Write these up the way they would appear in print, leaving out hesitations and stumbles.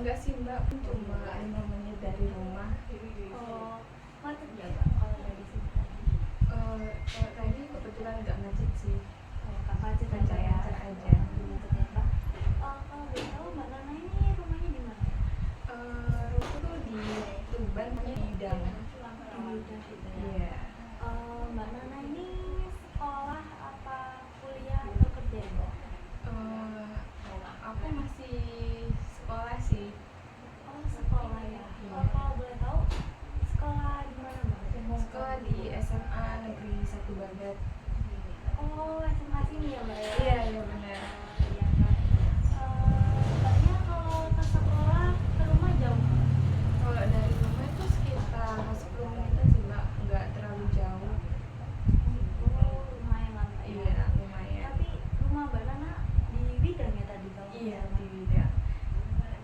enggak sih mbak, cuma 5 menit dari rumah. Oh, macet nggak Mbak kalau dari sini tadi? Kalau tadi kebetulan nggak macet sih, Oh, nggak macet ya Mbak ya? lancar-lancar aja. Macet ya Mbak. Kalau boleh tahu Mbak Nana ini rumahnya di mana ya? Rumahku tuh di Tuban, namanya Bidang. Di Udah gitu ya. Iya. Mbak Nana ini sekolah apa kuliah atau kerja ya Mbak? Aku masih sekolah sih. Oh, sekolah ya. Iya. Kalau boleh tahu sekolah di mana Mbak? Sekolah di SMA Negeri 1 Babat. Oh, SMA sini ya Mbak ya? Iya, iya benar. Iya Mbak. Mbaknya kalau ke sekolah ke rumah jauh? Kalau dari rumah itu sekitar 10 menitan sih mbak, nggak terlalu jauh. Oh, lumayan lah Mbak ya. Iya, lumayan. Tapi rumah Mbak Nana di Bidang ya tadi kalau nggak Iya, salah? di Bidang.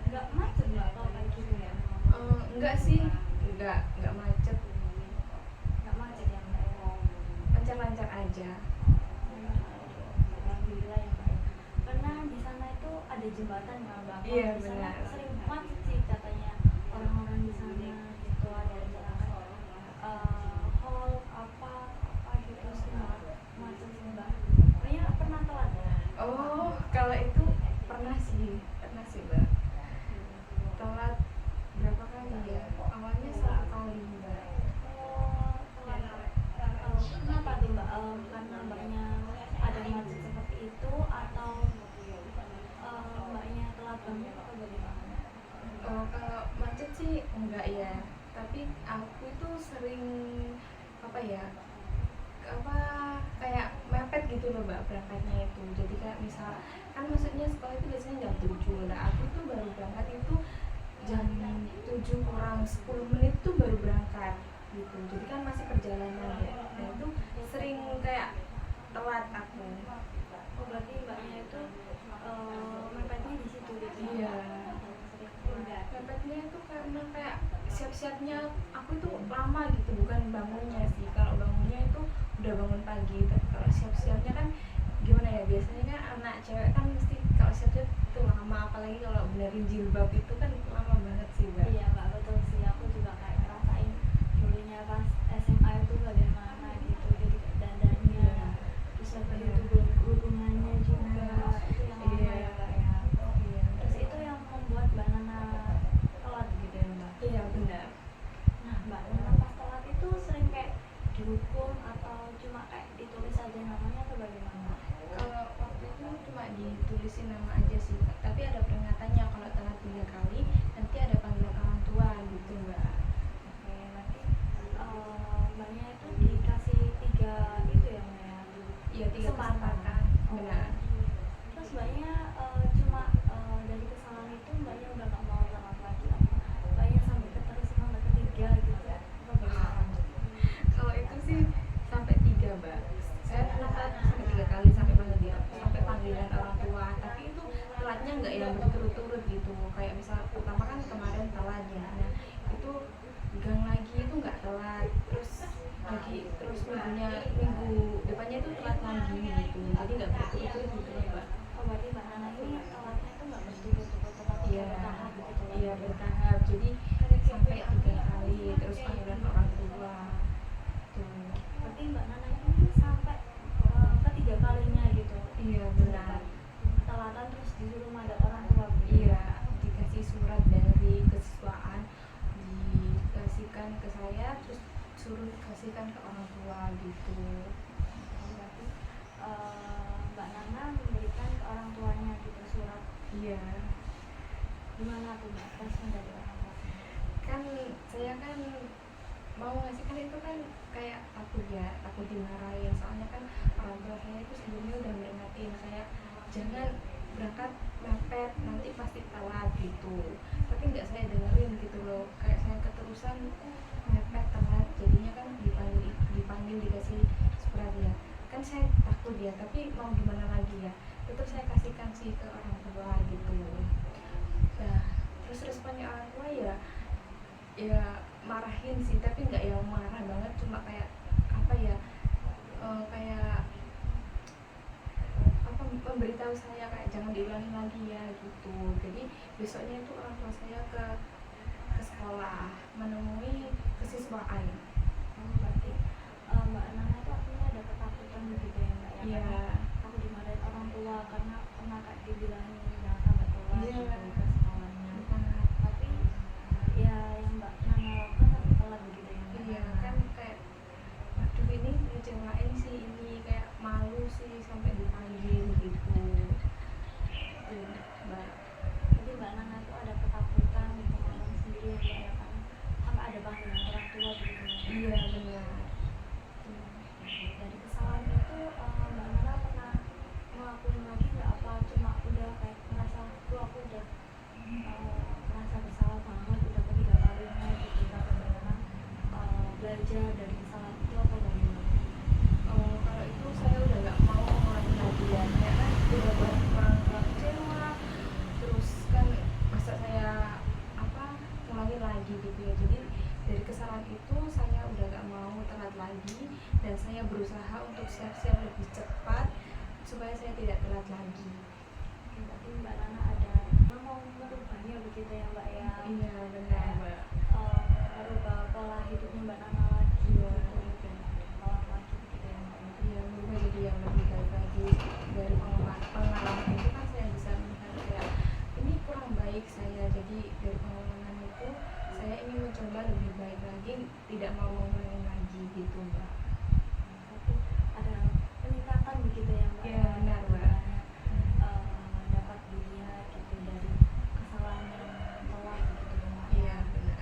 Nggak macet Mbak kalau kayak gitu ya? Enggak sih, enggak macet, Nggak macet ya Mbak ya? lancar-lancar aja. Alhamdulillah ya Mbak. Karena di sana itu ada jembatan ya Mbak. Kalau Iya, di sana benar. sering macet sih katanya orang-orang di sana gitu, ada hall apa gitu sih Mbak. Macet sih Mbak. Mbaknya pernah telat ya? Oh, kalau itu pernah sih mbak. Telat berapa kali ya? Awalnya salah kali mbak. Oh, telat. Kenapa tuh Mbak? Karena Mbaknya ada macet seperti itu atau Mbaknya telat banget atau bagaimana? Kalau macet sih enggak ya, tapi aku itu sering apa ya? Apa kayak mepet gitu loh mbak berangkatnya itu. Jadi kayak misal kan maksudnya sekolah itu biasanya jam 7. Nah, aku tuh baru berangkat itu jam 7 kurang 10 menit tuh baru berangkat gitu. Jadi kan masih perjalanan ya. Nah, itu sering kayak telat aku. Oh, berarti Mbaknya itu mepetnya di situ gitu. Iya. Sering. Mepetnya itu karena kayak siap-siapnya aku itu lama gitu, bukan bangunnya sih. Kalau bangunnya itu udah bangun pagi, tapi kalau siap-siapnya kan gimana ya, biasanya kan anak cewek kan mesti kalau siap-siap itu lama, apalagi kalau benerin jilbab itu kan lama banget sih mbak. Iya Mbak, betul sih. Aku juga kayak ngerasain dulunya pas SMA itu bagaimana gitu. Jadi dandannya, terus habis itu kerudungannya juga itu yang lama ya Mbak ya. Iya. Terus itu yang membuat Mbak Nana telat gitu ya Mbak. Iya benar. Nah, Mbak Nana pas telat itu sering kayak dihukum atau cuma kayak ditulis aja namanya atau bagaimana? Kalau waktu itu cuma ditulisin nama aja sih, tapi ada peringatannya kalau telat 3 kali nanti ada panggilan orang tua gitu mbak. Oke, berarti Mbaknya itu dikasih 3 itu ya Mbak ya? Iya, 3 kesempatan. Benar. Terus Mbaknya cuma dari kesalahan itu Mbaknya udah gak mau telat lagi apa? Mbaknya sampai keterusan sampai ketiga gitu ya? Apa bagaimana? Kalau itu sih sampai 3 mbak. Saya pernah telat sampai 3 kali sampai panggilan orang tua. Tapi itu telatnya nggak yang berturut-turut gitu. Kayak misal pertama kan kemarin telat ya. Nah itu gang lagi itu nggak telat. Terus minggu depannya itu telat lagi gitu. Jadi nggak berturut-turut gitu loh, mbak. Oh, berarti Mbak Nana ini telatnya itu nggak berturut-turut tetapi Iya, bertahap gitu ya? iya bertahap. Jadi sampai 3 kali terus panggilan orang tua. Tuh. Berarti Mbak Nana ini sampai ketiga kalinya gitu? Iya benar. Telatan terus disuruh madep orang tua gitu? Iya, dikasih surat dari kesiswaan, dikasihkan ke saya, terus suruh kasihkan ke orang tua gitu. Berarti Mbak Nana memberikan ke orang tuanya gitu surat. Iya. Gimana tuh Mbak respon dari orang tua? Kan saya kan mau ngasih, kan itu kan kayak takut dimarahin. Soalnya kan orang tua saya itu sebelumnya udah meringatin saya jangan berangkat mepet, nanti pasti telat gitu. Tapi nggak saya dengerin gitu loh. Kayak saya keterusan mepet telat, jadinya kan dipanggil dikasih surat ya. Kan saya takut ya, tapi mau gimana lagi ya. Tetap saya kasihkan sih ke orang tua gitu. Nah, terus responnya orang tua ya marahin sih, tapi nggak yang marah banget, cuma kayak apa ya, kayak apa memberitahu saya kayak jangan diulangi lagi ya gitu. Jadi besoknya itu orang tua saya ke sekolah menemui kesiswaan. Berarti Mbak Nana itu artinya ada ketakutan begitu ya Mbak ya? Iya. Karena takut dimarahin orang tua karena pernah kayak dibilangin jangan sampai telat Iya. gitu ke sekolahnya. Nah, Tapi ya yang Mbak Nana lakukan sampai telat begitu ya Mbak? iya kan kayak aduh ini ngecewain sih, ini kayak malu sih sampai dipanggil gitu. Mbak. Jadi Mbak Nana itu ada ketakutan di pengalaman sendiri ya Mbak ya, kan sampai ada panggilan orang tua begitu ya? Iya benar. Dari kesalahan itu Mbak Nana pernah ngelakuin lagi nggak, apa cuma udah kayak merasa tuh aku udah merasa bersalah banget udah ketiga kalinya gitu, tapi Mbak Nana belajar dari kesalahan itu apa bagaimana? Kalau itu saya udah nggak mau ngulangin lagi ya, kayak kan udah buat orang tua kecewa, terus kan masa saya ngulangin lagi gitu ya. Jadi dari kesalahan itu saya udah nggak mau telat lagi, dan saya berusaha untuk siap-siap lebih cepat supaya saya tidak telat lagi. Berarti Mbak Nana ada mau merubahnya begitu ya Mbak ya? Iya benar Mbak. Merubah pola hidupnya Mbak Nana lagi Iya. gitu, malah lagi begitu ya Mbak? Iya, berubah jadi yang lebih baik lagi. Dari pengalaman itu kan saya bisa melihat kayak ini kurang baik saya, jadi dari pengalaman itu saya ingin mencoba lebih baik lagi, tidak mau mengulangi lagi gitu Mbak. Tapi ada peningkatan begitu ya Mbak? Iya, benar, Mbak. Dapat dilihat gitu dari kesalahan yang telah begitu ya Mbak? Iya benar.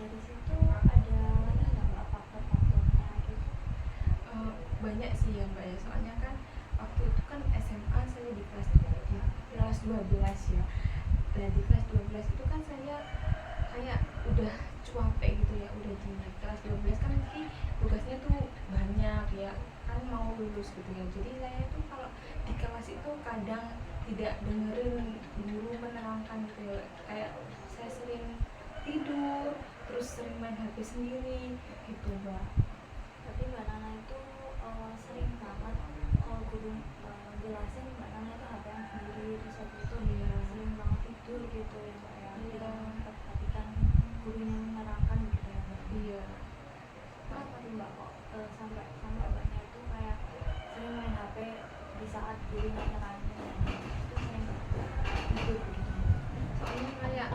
Dari situ ada lagi nggak Mbak faktor-faktornya gitu? Banyak sih ya Mbak ya, soalnya kan waktu itu kan SMA saya di kelas 12 ya. Dan di kelas 12 itu kan saya kayak udah cuapek gitu ya, udah di kelas 12 kan mesti tugasnya tuh banyak ya, kan mau lulus gitu ya. Jadi saya tuh kalau di kelas itu kadang tidak dengerin guru menerangkan gitu ya, kayak saya sering tidur, terus sering main HP sendiri gitu Mbak. Tapi Mbak Nana itu sering banget kalau guru jelasin Mbak Nana itu HP-an sendiri, terus habis itu Iya. sering banget tidur gitu ya Mbak ya? Iya. Tidak memperhatikan gurunya menerangkan gitu ya Mbak? Iya. Kenapa tuh Mbak kok sampai Mbaknya itu kayak sering main HP di saat gurunya nyerangin dan itu sering tidur gitu? Soalnya kayak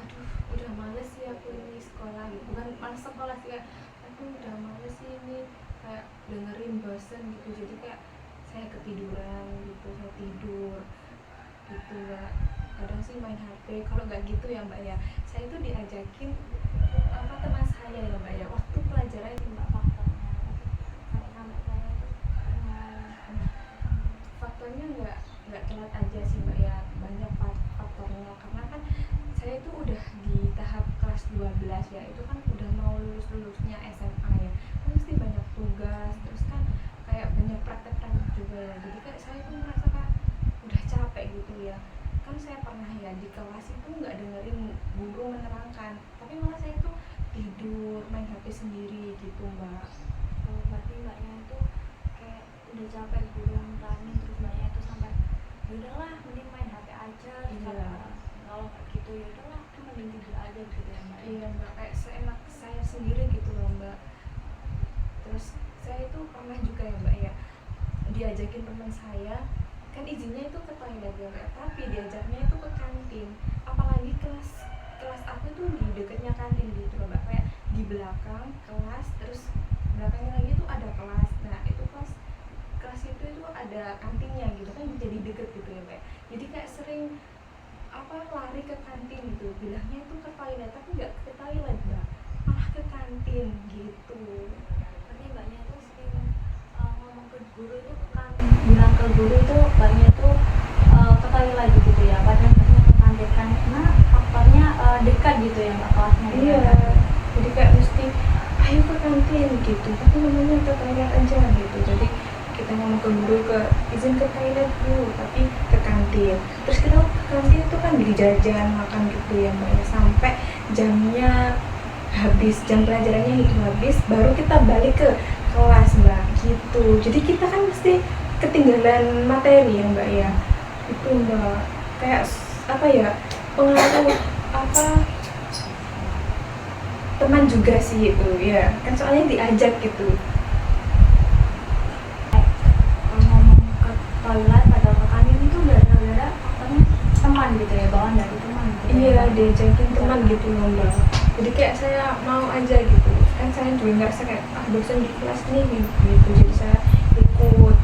aduh udah males sih aku ini sekolah gitu, bukan males sekolah sih, kayak aku udah males sih ini, kayak dengerin bosen gitu. Jadi kayak saya ketiduran gitu, saya tidur gitu Mbak. Kadang sih main HP, kalau nggak gitu ya Mbak ya, saya itu diajakin teman saya ya Mbak ya, waktu pelajaran Ini Mbak faktornya sampai saya itu faktornya nggak telat aja sih Mbak ya, banyak faktornya. Karena kan saya itu udah di tahap kelas 12 ya, itu kan udah mau lulusnya SMA ya, kan mesti banyak tugas, terus kan kayak banyak praktek juga ya. Jadi kayak saya tuh merasa kayak udah capek gitu ya. Kan saya pernah ya di kelas itu nggak dengerin guru menerangkan, tapi malah saya tuh tidur, main HP sendiri gitu Mbak. berarti Mbaknya itu kayak udah capek guru nerangin, terus Mbaknya itu sampai yaudahlah mending main HP aja. Iya. Kalau nggak gitu yaudahlah mending tidur aja gitu ya Mbak? Iya Mbak, kayak seenak saya sendiri gitu loh Mbak. Terus saya itu pernah juga ya Mbak ya, diajakin teman saya, kan izinnya itu ke toilet ya Mbak, tapi diajaknya itu ke kantin. Apalagi kelas aku itu di dekatnya kantin gitu loh Mbak, kayak di belakang kelas, terus belakangnya lagi itu ada kelas. Nah itu kelas itu ada kantinnya gitu kan, jadi deket gitu ya Mbak. Jadi kayak sering lari ke kantin gitu, bilangnya itu ke toilet, tapi nggak ke toilet Mbak, malah ke kantin gitu. Tapi Mbaknya itu sering ngomong ke guru itu bilang ke guru itu Mbaknya itu ke toilet gitu ya, padahal Mbaknya ke kantin kan, karena faktornya dekat gitu ya Mbak kelasnya? Iya, jadi kayak mesti ayo ke kantin gitu, tapi namanya ke toilet aja gitu. Jadi kita ngomong ke guru, izin ke toilet dulu, tapi ke kantin. Terus kita ke kantin itu kan beli jajan, makan gitu ya Mbak ya, sampai jamnya habis, jam pelajarannya itu habis, baru kita balik ke kelas Mbak gitu. Jadi kita kan mesti ketinggalan materi ya mbak ya, itu mbak kayak apa ya, pengaruh apa, teman juga sih itu ya kan, soalnya diajak gitu. Ngomong ke toilet pada ke kantin itu gara-gara faktornya teman gitu ya, bawaan dari teman gitu Iya, ya. diajakin teman gitu loh mbak, jadi kayak saya mau aja gitu kan, saya juga ngerasa kayak dosen di kelas nih gitu, jadi saya ikut keluar.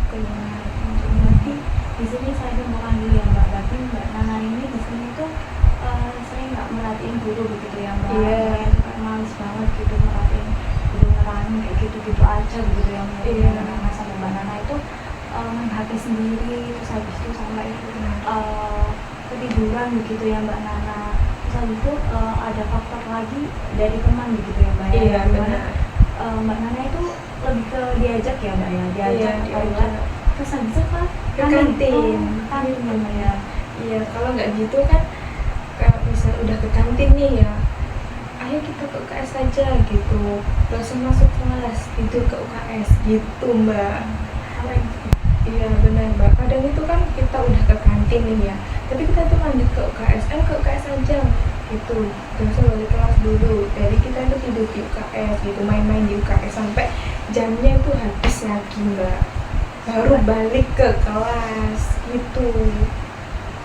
Berarti di sini saya simpulkan dulu ya mbak, berarti mbak Nana ini di sini tuh sering nggak merhatiin guru begitu ya mbak. Iya. Itu kan males banget gitu merhatiin guru, ngerangin kayak gitu-gitu aja gitu ya mbak. Iya. Nah, sampai mbak Nana itu main HP sendiri, terus habis itu sampai ketiduran begitu ya mbak Nana. Terus habis itu ada faktor lagi dari teman begitu ya mbak. Iya, Dimana, benar. mbak Nana itu lebih ke diajak ya mbak ya, diajak Iya, ke toilet, diajak. terus habis itu Ke kantin. kantin ya mbak ya. Iya, kalau nggak gitu kan kayak misal udah ke kantin nih ya, ayo kita ke UKS aja gitu, langsung masuk kelas tidur ke UKS gitu mbak. Kalau yang Iya benar mbak, kadang itu kan kita udah ke kantin nih ya, tapi kita tuh lanjut ke UKS, ke UKS aja gitu, gak usah balik kelas dulu, jadi kita itu tidur di UKS gitu, main-main di UKS sampai jamnya itu habis lagi mbak, baru balik ke kelas gitu.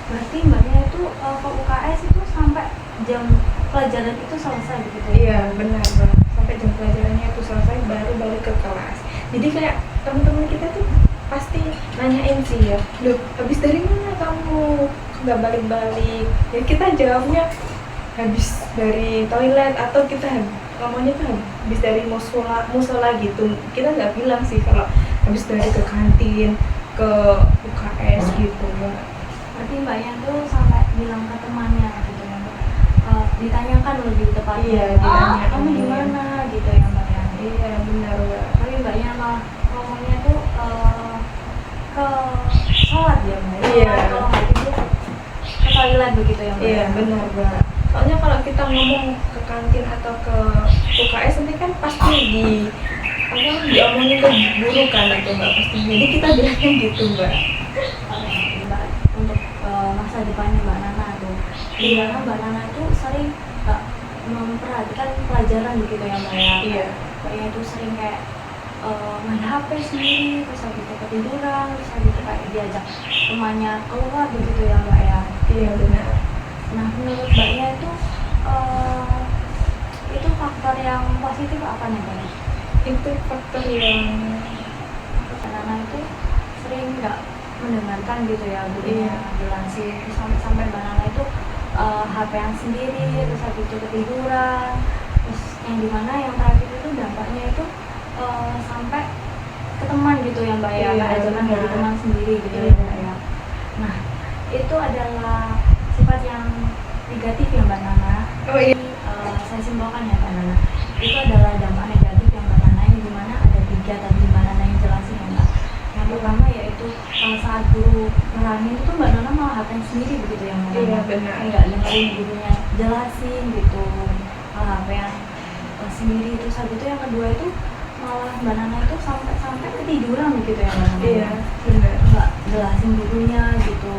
berarti mbaknya itu ke UKS itu sampai jam pelajaran itu selesai begitu ya? Iya benar mbak, sampai jam pelajarannya itu selesai baru balik ke kelas. Jadi kayak teman-teman kita tuh pasti nanyain sih ya, loh habis dari mana kamu nggak balik-balik, ya kita jawabnya habis dari toilet, atau kita ngomongnya tuh habis dari musola gitu, kita nggak bilang sih kalau habis dari ke kantin, ke UKS gitu mbak. Berarti mbaknya tuh sampai bilang ke temannya gitu ya mbak, ditanyakan lebih tepatnya, Iya, ditanyakan. kamu di mana gitu ya mbak ya. Iya benar mbak. Tapi mbaknya malah ngomongnya tuh ke sholat ya mbak. Iya. Kalau nggak gitu ke toilet begitu ya mbak. Iya benar mbak. Soalnya kalau kita ngomong ke kantin atau ke UKS nanti kan pasti diomongin ke guru kan atau mbak pasti. Jadi kita bilangnya gitu mbak. Mbak, untuk masa depannya mbak Nana tuh, gimana mbak Nana itu sering nggak memperhatikan pelajaran begitu ya mbak ya. Iya. Mbaknya itu sering kayak main HP sendiri, terus habis itu ketiduran, terus habis itu kayak diajak temannya keluar begitu ya mbak ya. Iya benar. Nah menurut mbaknya itu faktor yang positif apa nih mbak? Itu faktor yang Mbak Nana itu sering nggak mendengarkan gitu ya gurunya Iya. jelasin, terus sampai Mbak Nana itu HP-an sendiri, terus habis itu ketiduran, terus yang dimana yang terakhir itu dampaknya itu sampai ke teman gitu ya mbak ya, Iya, ajakan dari benar. teman sendiri gitu Iya. ya mbak ya. Nah itu adalah sifat yang negatif ya mbak Nana. Oh iya. Saya simpulkan ya mbak Nana, itu adalah dampak negatif yang mbak Nana, yang dimana ada 3 tadi mbak Nana yang jelasin ya mbak. Yang pertama yaitu saat guru nerangin itu mbak Nana malah HP sendiri begitu ya mbak Nana. Iya benar. Nggak dengerin gurunya jelasin gitu, malah HP sendiri. Terus habis itu yang kedua itu malah mbak Nana itu sampai ketiduran begitu ya mbak Nana. Iya benar. Nggak jelasin gurunya gitu,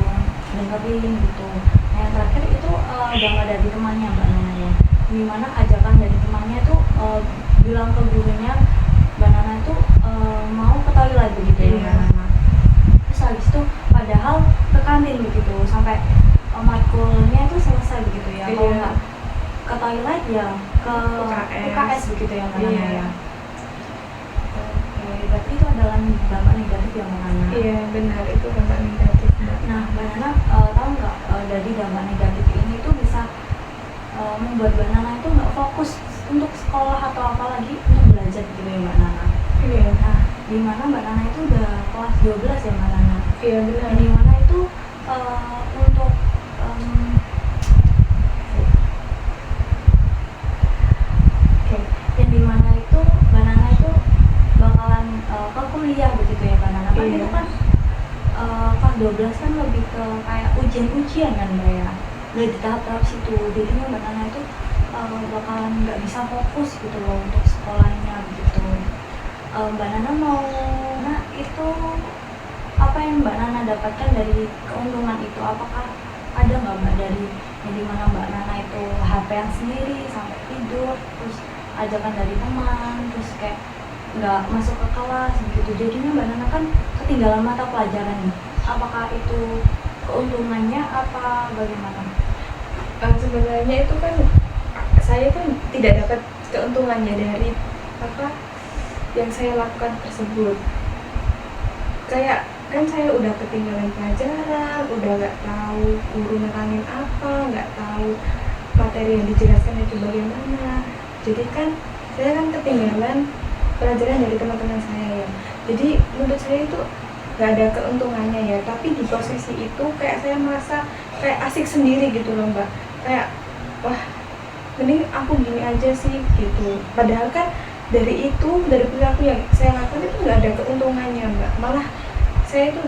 dengerin gitu. Nah yang terakhir itu dampak dari temannya mbak Nana ya, dimana ajakan dari temannya itu bilang ke gurunya mbak Nana itu mau ke toilet begitu ya mbak Nana. Terus habis itu padahal ke kantin begitu sampai matkulnya itu selesai begitu ya. Kalau Iya. nggak ke toilet ya ke UKS begitu ya mbak Nana Iya. ya. Oke, berarti itu adalah dampak negatif ya mbak Nana. Iya benar, itu dampak negatif mbak. Nah mbak Nana tahu nggak dari dampak negatif ini tuh bisa membuat mbak Nana itu nggak fokus untuk sekolah atau apalagi untuk belajar gitu ya mbak Nana. Iya. Nah di mana mbak Nana itu udah kelas 12 ya mbak Nana. Iya benar. Di mana itu untuk yang dimana itu mbak Nana itu bakalan ke kuliah begitu ya mbak Nana. Kan Iya. itu kan kelas 12 kan lebih ke kayak ujian-ujian kan mbak ya, udah di tahap-tahap situ. Jadi mbak Nana itu bakalan nggak bisa fokus gitu loh untuk sekolahnya begitu. Mbak Nana mau itu apa apa yang Mbak Nana dapatkan dari keuntungan itu? Apakah ada nggak Mbak dari yang dimana Mbak Nana itu HP-an sendiri sampai tidur, terus ajakan dari teman, terus kayak nggak masuk ke kelas gitu, jadinya Mbak Nana kan ketinggalan mata pelajaran nih. Apakah itu keuntungannya apa bagaimana? Sebenarnya itu kan saya kan tidak dapat keuntungannya dari apa yang saya lakukan tersebut. Kayak kan saya udah ketinggalan pelajaran, udah nggak tahu guru nerangin apa, nggak tahu materi yang dijelaskan itu bagaimana. Jadi kan saya kan ketinggalan pelajaran dari teman-teman saya ya. Jadi menurut saya itu nggak ada keuntungannya ya. Tapi di posisi itu kayak saya merasa kayak asik sendiri gitu loh Mbak. Kayak wah mending aku gini aja sih gitu. Padahal kan dari perilaku yang saya lakukan itu nggak ada keuntungannya Mbak. Malah saya itu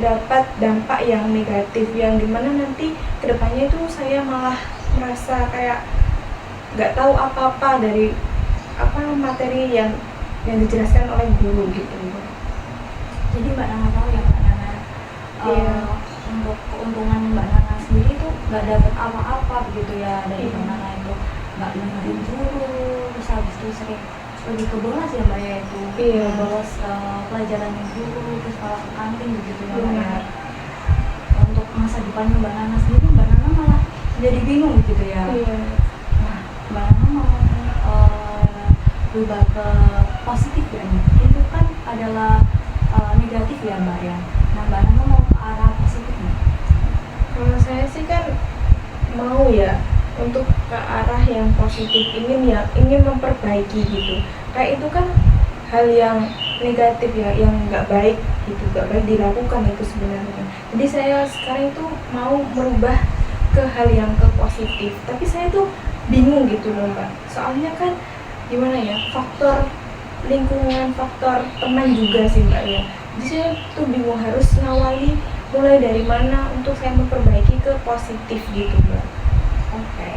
dapat dampak yang negatif yang dimana nanti kedepannya itu saya malah merasa kayak nggak tahu apa-apa dari apa materi yang dijelaskan oleh guru gitu. Jadi Mbak Nana tahu ya Mbak Nana, untuk keuntungan Mbak Nana sendiri tuh nggak dapat apa-apa begitu ya dari Mbak Nana itu, nggak dengerin guru, terus habis itu sering pergi ke bolos ya Mbak ya itu, bolos pelajaran guru, terus malah ke kantin begitu ya Mbak ya. Untuk masa depannya Mbak Nana sendiri, Mbak Nana malah jadi bingung gitu ya. Nah, Mbak Nana mau berubah ke positif ya, itu kan adalah negatif ya Mbak ya. Nah, Mbak Nana mau ke arah positif nih? Kalau saya sih kan mau ya untuk ke arah yang positif, ingin memperbaiki gitu. Kayak itu kan hal yang negatif ya, yang nggak baik gitu, nggak baik dilakukan itu sebenarnya. Jadi saya sekarang itu mau merubah ke hal yang ke positif, tapi saya tuh bingung gitu loh Mbak. Soalnya kan gimana ya, faktor lingkungan, faktor teman juga sih Mbak ya. Jadi saya tuh bingung harus ngawali mulai dari mana untuk saya memperbaiki ke positif gitu Mbak. Oke.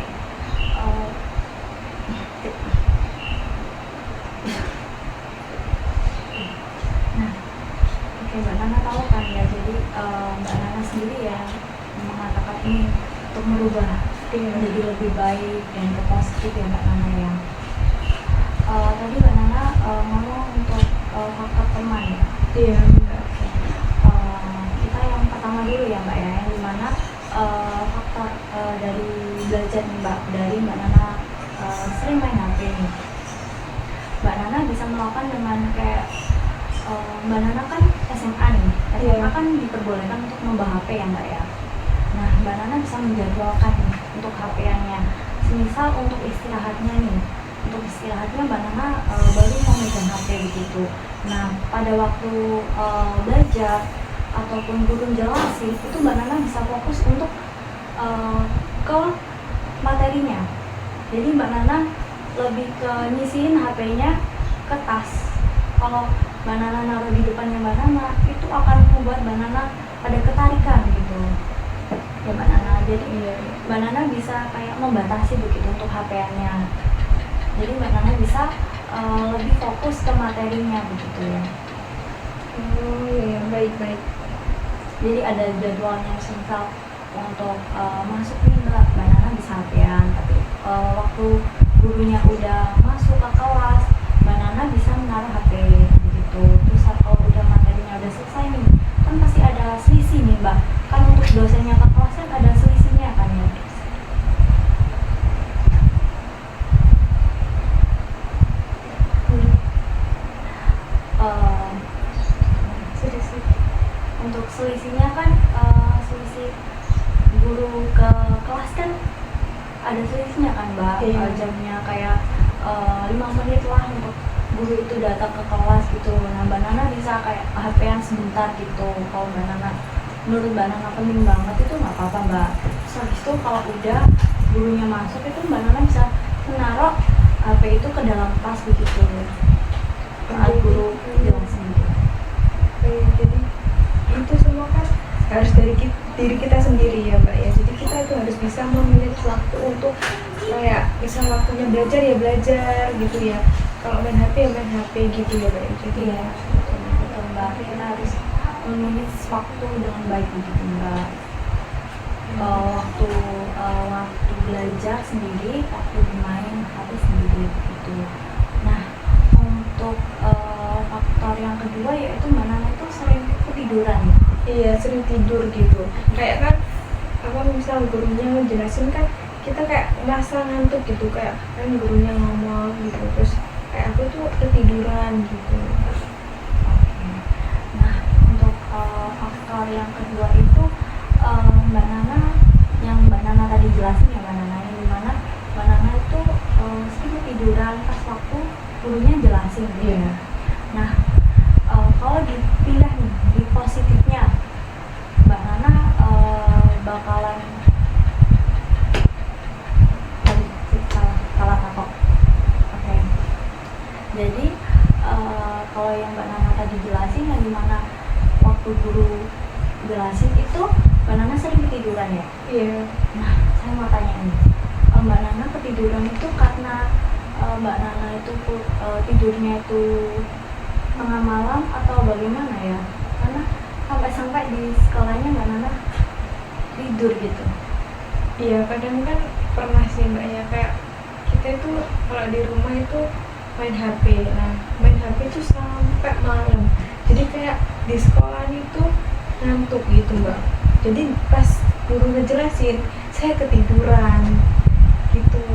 Nah, Mbak Nana tahu kan ya, jadi Mbak Nana sendiri ya mengatakan ini untuk merubah menjadi lebih baik dan ke positif ya Mbak Nana ya. Tadi Mbak Nana ngomong untuk faktor teman ya. Iya Mbak. Kita yang pertama dulu ya Mbak ya, yang dimana faktor dari belajar nih Mbak, dari Mbak Nana sering main HP nih. Mbak Nana bisa melakukan dengan kayak Mbak Nana kan SMA nih, SMA kan diperbolehkan untuk membawa HP ya Mbak ya. Nah, Mbak Nana bisa menjadwalkan nih untuk HP-nya. Semisal untuk istirahatnya nih, untuk istirahatnya Mbak Nana baru memegang HP begitu. Nah, pada waktu belajar ataupun guru jelasin, itu Mbak Nana bisa fokus untuk ke materinya. Jadi Mbak Nana lebih ke nyisihin HP-nya ke tas. Kalau Mbak Nana naruh di depannya Mbak Nana, itu akan membuat Mbak Nana ada ketarikan gitu ya Mbak Nana. Jadi Mbak Nana bisa kayak membatasi begitu untuk HP-nya. Jadi Mbak Nana bisa lebih fokus ke materinya begitu ya. Oh iya, baik. Jadi ada jadwalnya, misal untuk masuk nih Mbak Nana bisa HP-an, tapi waktu gurunya udah masuk ke kelas, Mbak Nana bisa menaruh HP begitu. Terus kalau udah materinya udah selesai nih, kan pasti ada selisih nih Mbak. Kan untuk dosennya ke kelas kan ada selisihnya kan ya. Untuk selisihnya kan selisih guru ke kelas kan ada selisihnya kan Mbak. Jamnya kayak 5 menit lah untuk guru itu datang ke kelas gitu. Nah Mbak Nana bisa kayak HP-an sebentar gitu. Kalau Mbak Nana, menurut Mbak Nana penting banget itu nggak apa-apa Mbak. Terus habis itu kalau udah gurunya masuk itu Mbak Nana bisa menaruh HP itu ke dalam tas begitu saat guru jelasin gitu. Jadi itu semua kan harus dari diri kita sendiri ya Mbak ya. Jadi kita itu harus bisa memilih waktu untuk kayak misal waktunya belajar ya belajar gitu ya. Kalau main HP ya main HP gitu ya Mbak. Jadi ya betul Mbak, kita harus memanage waktu dengan baik begitu Mbak. Waktu belajar sendiri, waktu bermain HP sendiri begitu. Nah, untuk faktor yang kedua yaitu Mbak Nana itu sering ketiduran. Iya, sering tidur gitu. Kayak kan apa misal gurunya ngejelasin kan kita kayak merasa ngantuk gitu, kayak kan gurunya ngomong gitu terus kayak aku tuh ketiduran gitu. Oke. Nah, untuk faktor yang kedua itu Mbak Nana, yang Mbak Nana tadi jelasin ya Mbak Nana, yang dimana Mbak Nana itu sering ketiduran pas waktu gurunya jelasin gitu. Iya. Nah, kalau dipindah nih di positifnya, Mbak Nana bakalan salah takok. Oke. Jadi kalau yang Mbak Nana tadi jelasin, yang dimana waktu guru jelasin itu Mbak Nana sering ketiduran ya? Iya. Nah, saya mau tanya nih, Mbak Nana ketiduran itu karena Mbak Nana itu tidurnya itu tengah malam atau bagaimana ya? Karena sampai di sekolahnya Mbak Nana tidur gitu. Iya, kadang kan pernah sih Mbak ya, kayak kita itu kalau di rumah itu main HP. Nah, main HP itu sampai malam. Jadi kayak di sekolah itu ngantuk gitu Mbak. Jadi pas guru ngejelasin, saya ketiduran gitu.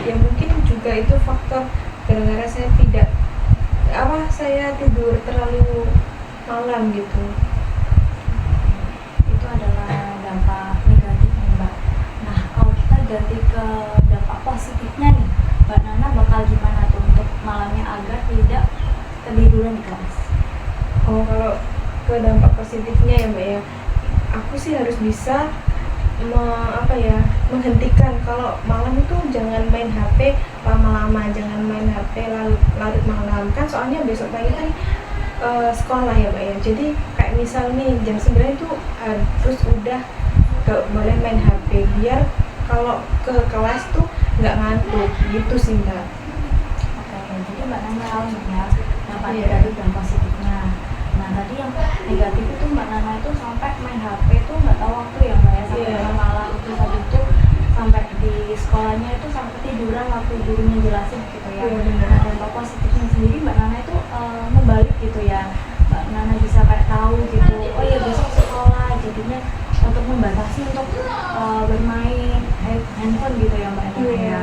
Ya mungkin juga itu faktor gara-gara saya saya tidur terlalu malam gitu. Itu adalah dampak negatif nih Mbak. Nah, kalau kita ganti ke dampak positifnya nih, Mbak Nana bakal gimana tuh untuk malamnya agar tidak ketiduran di kelas? Oh, kalau ke dampak positifnya ya Mbak ya, aku sih harus bisa menghentikan kalau malam itu jangan main HP lama-lama, jangan main HP larut malam kan, soalnya besok pagi kan sekolah ya Mbak ya. Jadi kayak misal nih jam 9 itu terus udah gak boleh main HP biar kalau ke kelas tuh nggak ngantuk gitu sih Mbak. Oke, jadi Mbak Nana tahu ya dampak negatif dan positifnya. Nah, tadi yang negatif itu Mbak Nana itu sampai main HP itu nggak tahu waktu ya Mbak ya, sampai malam itu tadi itu sampai di sekolahnya itu sampai tiduran waktu gurunya jelasin gitu ya. Nah, dampak positifnya sendiri Mbak Nana itu membalik gitu ya. Mbak Nana bisa kayak tahu gitu, oh iya besok sekolah, jadinya untuk membatasi untuk bermain handphone gitu ya Mbak Nana ya.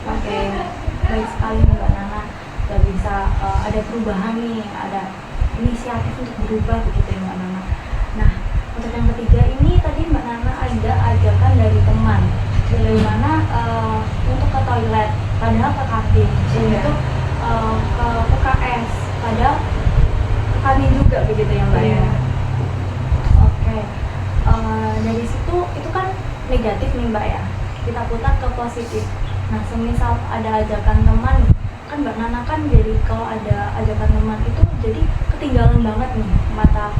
Oke, baik sekali Mbak Nana, udah bisa ada perubahan nih, ada inisiatif untuk berubah begitu ya Mbak Nana. Nah, untuk yang ketiga ini tadi Mbak Nana ada ajakan dari teman bagaimana untuk ke toilet, padahal ke kantin, itu ke UKS, padahal ke kantin juga begitu ya Mbak ya. Oke, dari situ itu kan negatif nih Mbak ya, kita putar ke positif. Nah, semisal ada ajakan teman, kan Mbak Nana kan jadi kalau ada ajakan teman itu jadi ketinggalan banget nih mata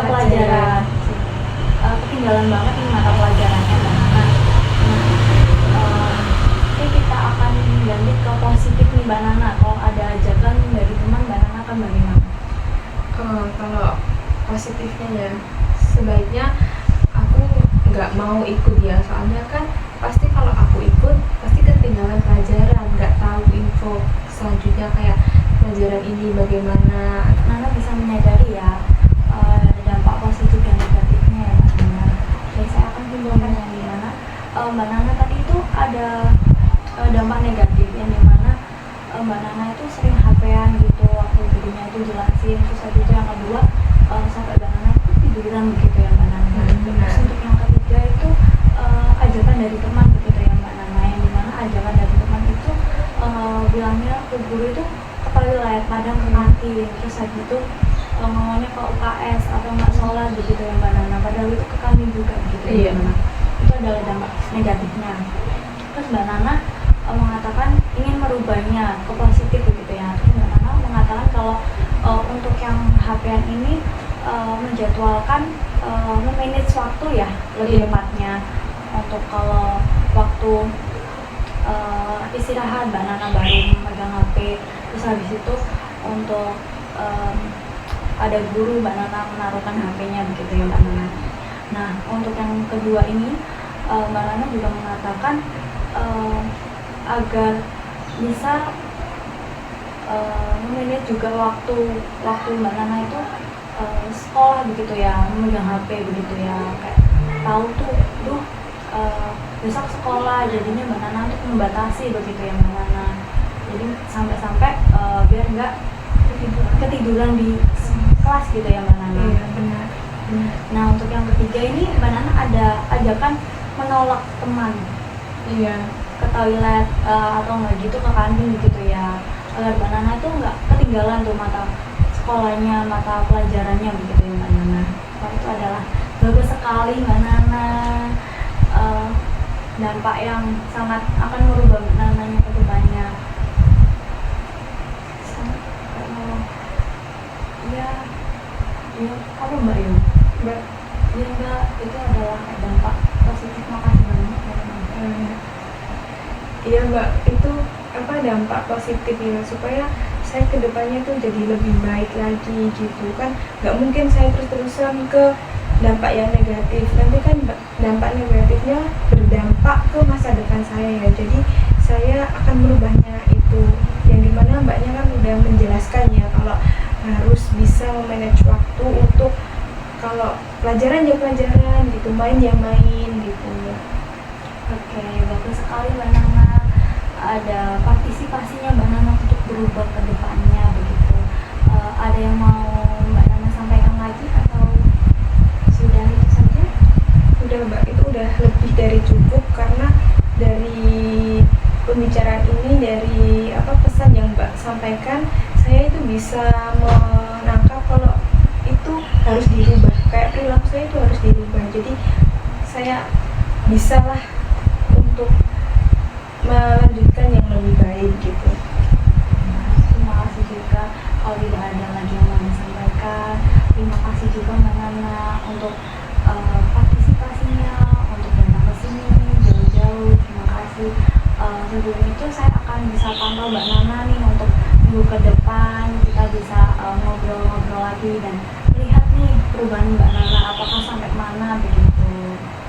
pelajaran, ketinggalan banget nih mata pelajarannya Mbak Nana. Nah, kita akan ganti ke positif nih Mbak Nana. Kalau ada ajakan dari teman, Mbak Nana akan bagaimana? Kalau positifnya ya, sebaiknya aku nggak mau ikut ya, soalnya kan pasti kalau aku ikut pasti ketinggalan pelajaran, nggak tahu info selanjutnya kayak pelajaran ini bagaimana. Nana bisa menyadari ya dampak positif dan negatifnya ya Mbak Nana. Dan saya akan simpulkan yang dimana Mbak Nana tadi itu ada dampak negatif yang dimana Mbak Nana itu sering HP-an gitu waktu gurunya itu jelasin. Terus habis itu yang kedua sampai Mbak Nana itu tiduran begitu ya Mbak Nana. Terus untuk yang ketiga itu ajakan dari teman begitu ya Mbak Nana, yang dimana ajakan dari teman itu bilangnya ke guru itu ke toilet, kadang ke kantin, terus habis itu ngomongnya ke UKS atau nggak sholat begitu ya Mbak Nana, padahal itu ke kantin juga gitu ya Mbak Nana. Itu adalah dampak negatifnya. Terus Mbak Nana mengatakan ingin merubahnya ke positif begitu ya. Terus Mbak Nana mengatakan kalau untuk yang HP-an ini menjadwalkan memanage waktu ya lebih tepatnya. Untuk kalau waktu istirahat Mbak Nana baru memegang HP, Terus habis itu untuk ada guru Mbak Nana menaruhkan HP-nya begitu ya Mbak Nana. Nah untuk yang kedua ini Mbak Nana juga mengatakan agar bisa memanage juga waktu Mbak Nana itu sekolah begitu ya, memegang HP begitu ya, kayak tahu tuh besok sekolah, jadinya Mbak Nana untuk membatasi begitu ya Mbak Nana. Jadi sampai-sampai biar nggak ketiduran di kelas gitu ya Mbak Nana. Iya benar. Nah untuk yang ketiga ini Mbak Nana ada ajakan menolak teman. Iya. Ke toilet atau nggak gitu ke kantin gitu ya, agar Mbak Nana itu nggak ketinggalan tuh mata sekolahnya, mata pelajarannya begitu ya Mbak Nana. Wah itu adalah bagus sekali Mbak Nana, dampak yang sangat akan merubah Mbak Nananya ke depannya. Ya apa Mbak Yu? Mbak. Ya Mbak, itu adalah dampak positif. Makasih banyak ya Mbak. Iya Mbak, itu apa dampak positif ya, supaya saya kedepannya tuh jadi lebih baik lagi gitu kan. Nggak mungkin saya terus-terusan ke dampak yang negatif, nanti kan dampak negatifnya berdampak ke masa depan saya ya. Jadi saya akan merubahnya itu, yang dimana Mbaknya kan udah menjelaskan ya kalau harus bisa memanage waktu untuk kalau pelajaran ya pelajaran gitu, main ya main gitu. Oke, bagus sekali Mbak Nana. Ada partisipasinya Mbak Nana untuk berubah ke depannya begitu. Ada yang mau Mbak Nana sampaikan lagi atau sudah itu saja? Udah Mbak, itu udah lebih dari cukup, karena dari pembicaraan ini, dari pesan yang Mbak sampaikan, saya itu bisa menangkap kalau itu harus dirubah, kayak perilaku saya itu harus dirubah. Jadi saya bisalah untuk melanjutkan yang lebih baik gitu. Terima kasih juga, kalau tidak ada lagi yang mau disampaikan, terima kasih juga Mbak Nana untuk partisipasinya, untuk datang ke sini jauh-jauh. Terima kasih. Sebelum itu saya akan bisa pantau Mbak Nana nih untuk minggu ke depan, kita bisa ngobrol-ngobrol lagi dan lihat nih perubahan Mbak Nana apakah sampai mana begitu.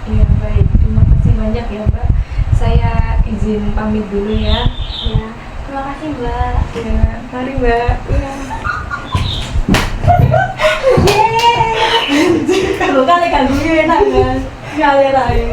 Iya baik, terima kasih banyak ya Mbak. Saya izin pamit dulu ya. Ya, terima kasih Mbak. Ya, mari Mbak. Iya. Yeay. Kalau kali kan gue enak kan. Ngalir aja.